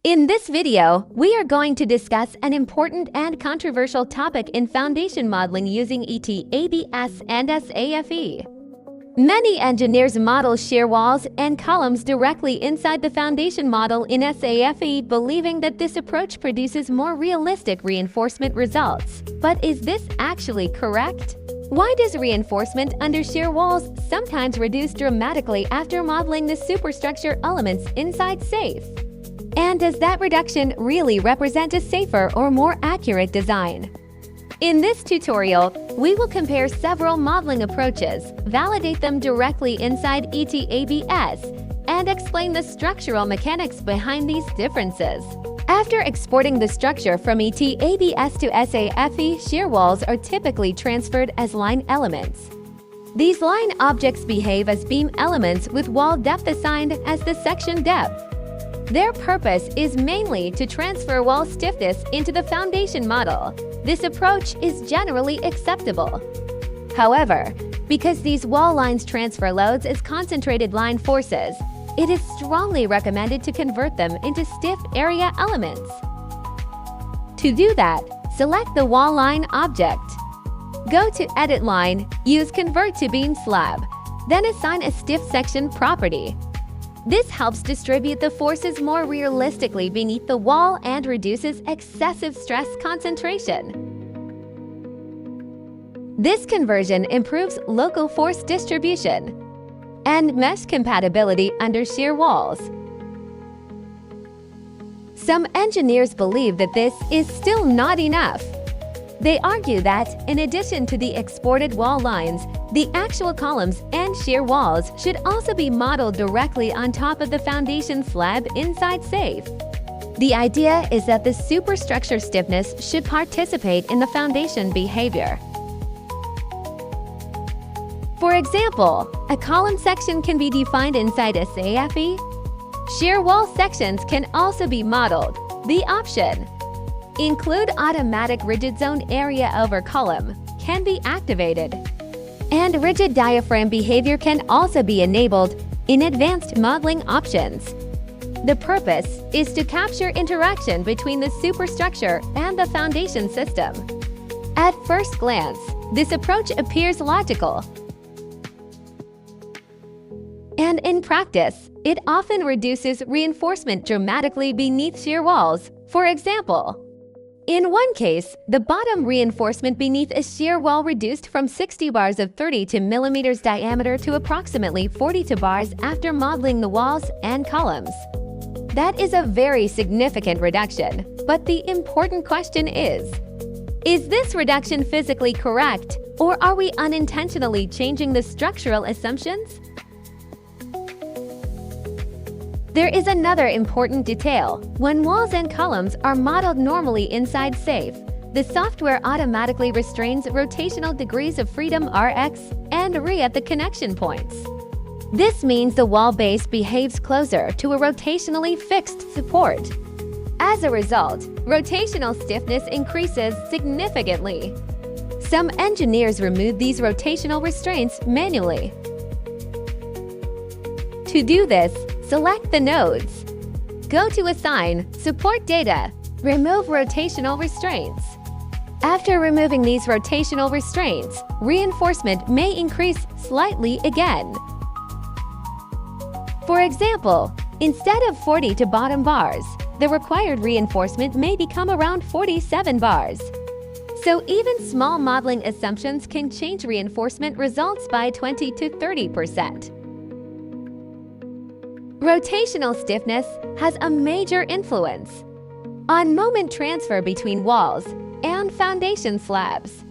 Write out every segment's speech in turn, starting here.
In this video, we are going to discuss an important and controversial topic in foundation modeling using ETABS and SAFE. Many engineers model shear walls and columns directly inside the foundation model in SAFE, believing that this approach produces more realistic reinforcement results. But is this actually correct? Why does reinforcement under shear walls sometimes reduce dramatically after modeling the superstructure elements inside SAFE? And does that reduction really represent a safer or more accurate design? In this tutorial, we will compare several modeling approaches, validate them directly inside ETABS, and explain the structural mechanics behind these differences. After exporting the structure from ETABS to SAFE, shear walls are typically transferred as line elements. These line objects behave as beam elements with wall depth assigned as the section depth. Their purpose is mainly to transfer wall stiffness into the foundation model. This approach is generally acceptable. However, because these wall lines transfer loads as concentrated line forces, it is strongly recommended to convert them into stiff area elements. To do that, select the wall line object. Go to Edit Line, use Convert to Beam Slab, then assign a stiff section property. This helps distribute the forces more realistically beneath the wall and reduces excessive stress concentration. This conversion improves local force distribution and mesh compatibility under shear walls. Some engineers believe that this is still not enough. They argue that, in addition to the exported wall lines, the actual columns and shear walls should also be modeled directly on top of the foundation slab inside SAFE. The idea is that the superstructure stiffness should participate in the foundation behavior. For example, a column section can be defined inside a SAFE. Shear wall sections can also be modeled. The option Include Automatic Rigid Zone Area over Column can be activated. And rigid diaphragm behavior can also be enabled in advanced modeling options. The purpose is to capture interaction between the superstructure and the foundation system. At first glance, this approach appears logical. And in practice, it often reduces reinforcement dramatically beneath shear walls. For example, in one case, the bottom reinforcement beneath a shear wall reduced from 60 bars of 32 mm diameter to approximately 42 bars after modeling the walls and columns. That is a very significant reduction, but the important question is this reduction physically correct, or are we unintentionally changing the structural assumptions? There is another important detail. When walls and columns are modeled normally inside SAFE, the software automatically restrains rotational degrees of freedom Rx and Re at the connection points. This means the wall base behaves closer to a rotationally fixed support. As a result, rotational stiffness increases significantly. Some engineers remove these rotational restraints manually. To do this, select the nodes. Go to Assign, Support Data, remove rotational restraints. After removing these rotational restraints, reinforcement may increase slightly again. For example, instead of 40 to bottom bars, the required reinforcement may become around 47 bars. So even small modeling assumptions can change reinforcement results by 20 to 30%. Rotational stiffness has a major influence on moment transfer between walls and foundation slabs.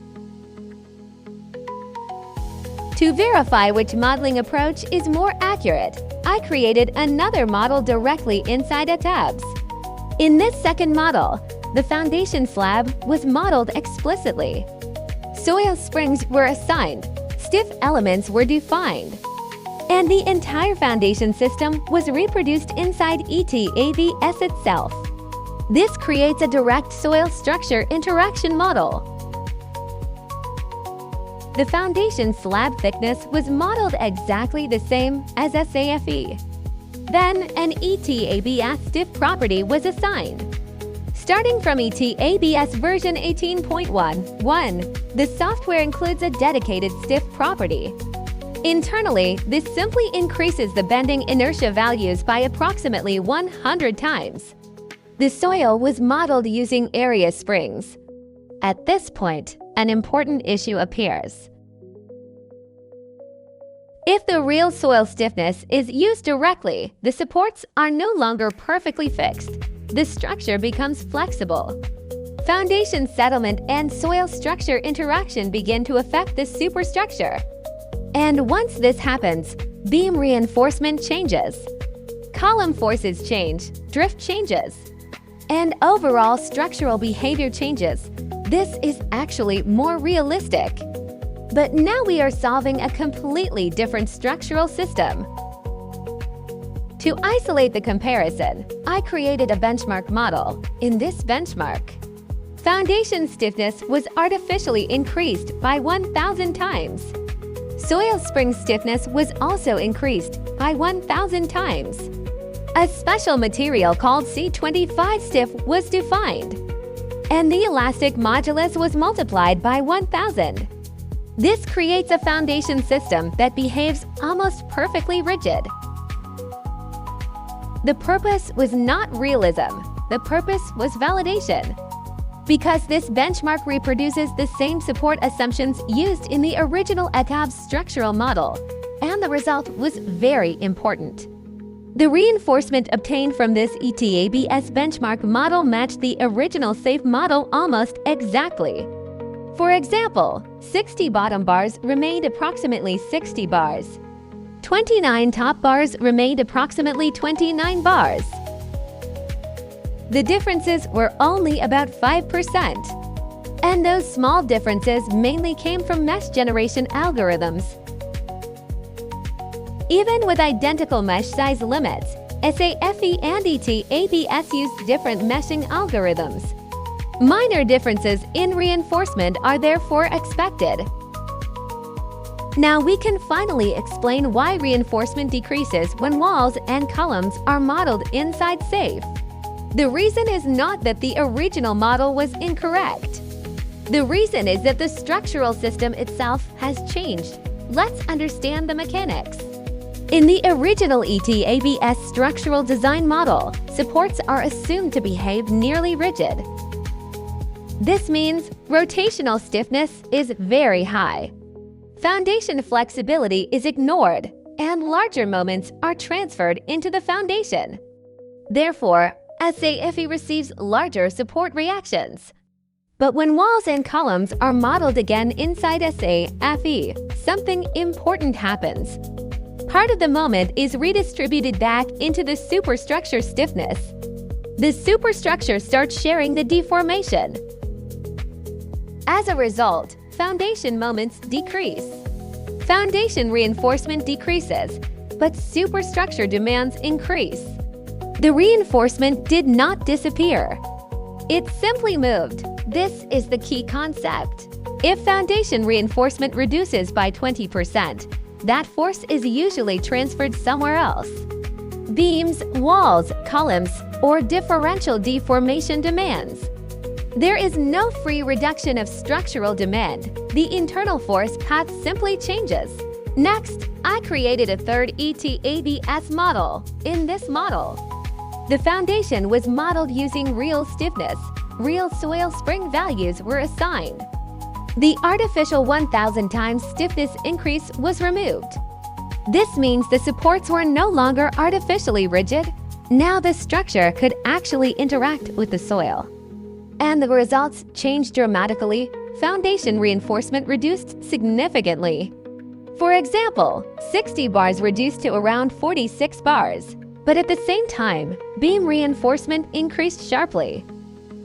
To verify which modeling approach is more accurate, I created another model directly inside ETABS. In this second model, the foundation slab was modeled explicitly. Soil springs were assigned, stiff elements were defined, and the entire foundation system was reproduced inside ETABS itself. This creates a direct soil structure interaction model. The foundation slab thickness was modeled exactly the same as SAFE. Then an ETABS stiff property was assigned. Starting from ETABS version 18.1.1, the software includes a dedicated stiff property. Internally, this simply increases the bending inertia values by approximately 100 times. The soil was modeled using area springs. At this point, an important issue appears. If the real soil stiffness is used directly, the supports are no longer perfectly fixed. The structure becomes flexible. Foundation settlement and soil structure interaction begin to affect the superstructure. And once this happens, beam reinforcement changes. Column forces change, drift changes, and overall structural behavior changes. This is actually more realistic. But now we are solving a completely different structural system. To isolate the comparison, I created a benchmark model. In this benchmark, foundation stiffness was artificially increased by 1,000 times. Soil spring stiffness was also increased by 1,000 times. A special material called C25 stiff was defined, and the elastic modulus was multiplied by 1,000. This creates a foundation system that behaves almost perfectly rigid. The purpose was not realism. The purpose was validation. Because this benchmark reproduces the same support assumptions used in the original ETABS structural model, and the result was very important. The reinforcement obtained from this ETABS benchmark model matched the original SAFE model almost exactly. For example, 60 bottom bars remained approximately 60 bars. 29 top bars remained approximately 29 bars. The differences were only about 5%. And those small differences mainly came from mesh generation algorithms. Even with identical mesh size limits, SAFE and ETABS used different meshing algorithms. Minor differences in reinforcement are therefore expected. Now we can finally explain why reinforcement decreases when walls and columns are modeled inside SAFE. The reason is not that the original model was incorrect. The reason is that the structural system itself has changed. Let's understand the mechanics. In the original ETABS structural design model, supports are assumed to behave nearly rigid. This means rotational stiffness is very high. Foundation flexibility is ignored, and larger moments are transferred into the foundation. Therefore, SAFE receives larger support reactions. But when walls and columns are modeled again inside SAFE, something important happens. Part of the moment is redistributed back into the superstructure stiffness. The superstructure starts sharing the deformation. As a result, foundation moments decrease. Foundation reinforcement decreases, but superstructure demands increase. The reinforcement did not disappear. It simply moved. This is the key concept. If foundation reinforcement reduces by 20%, that force is usually transferred somewhere else. Beams, walls, columns, or differential deformation demands. There is no free reduction of structural demand. The internal force path simply changes. Next, I created a third ETABS model. In this model, the foundation was modeled using real stiffness. Real soil spring values were assigned. The artificial 1,000 times stiffness increase was removed. This means the supports were no longer artificially rigid. Now the structure could actually interact with the soil. And the results changed dramatically. Foundation reinforcement reduced significantly. For example, 60 bars reduced to around 46 bars. But at the same time, beam reinforcement increased sharply.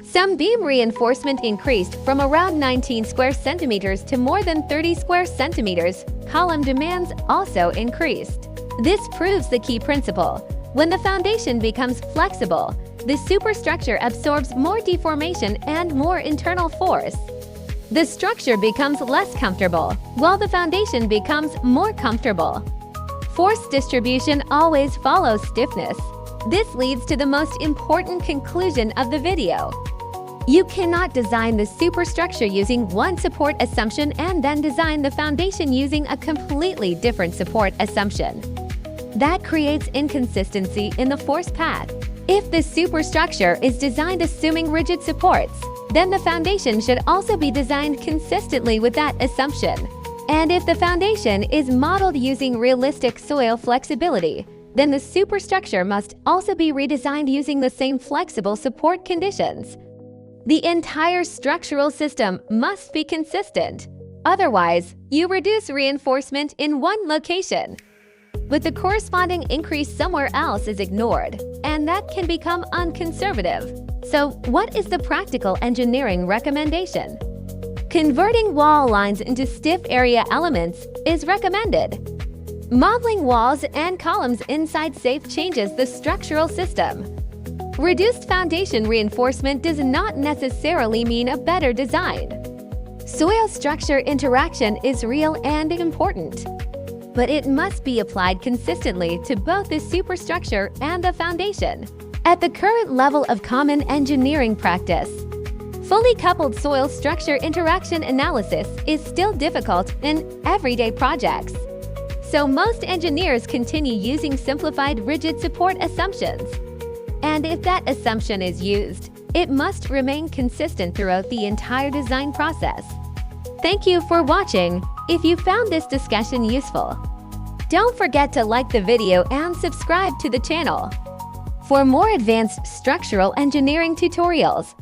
Some beam reinforcement increased from around 19 square centimeters to more than 30 square centimeters. Column demands also increased. This proves the key principle. When the foundation becomes flexible, the superstructure absorbs more deformation and more internal force. The structure becomes less comfortable, while the foundation becomes more comfortable. Force distribution always follows stiffness. This leads to the most important conclusion of the video. You cannot design the superstructure using one support assumption and then design the foundation using a completely different support assumption. That creates inconsistency in the force path. If the superstructure is designed assuming rigid supports, then the foundation should also be designed consistently with that assumption. And if the foundation is modeled using realistic soil flexibility, then the superstructure must also be redesigned using the same flexible support conditions. The entire structural system must be consistent. Otherwise, you reduce reinforcement in one location, but the corresponding increase somewhere else is ignored, and that can become unconservative. So, what is the practical engineering recommendation? Converting wall lines into stiff area elements is recommended. Modeling walls and columns inside SAFE changes the structural system. Reduced foundation reinforcement does not necessarily mean a better design. Soil structure interaction is real and important, but it must be applied consistently to both the superstructure and the foundation. At the current level of common engineering practice, fully coupled soil structure interaction analysis is still difficult in everyday projects. So most engineers continue using simplified rigid support assumptions. And if that assumption is used, it must remain consistent throughout the entire design process. Thank you for watching. If you found this discussion useful, don't forget to like the video and subscribe to the channel. For more advanced structural engineering tutorials,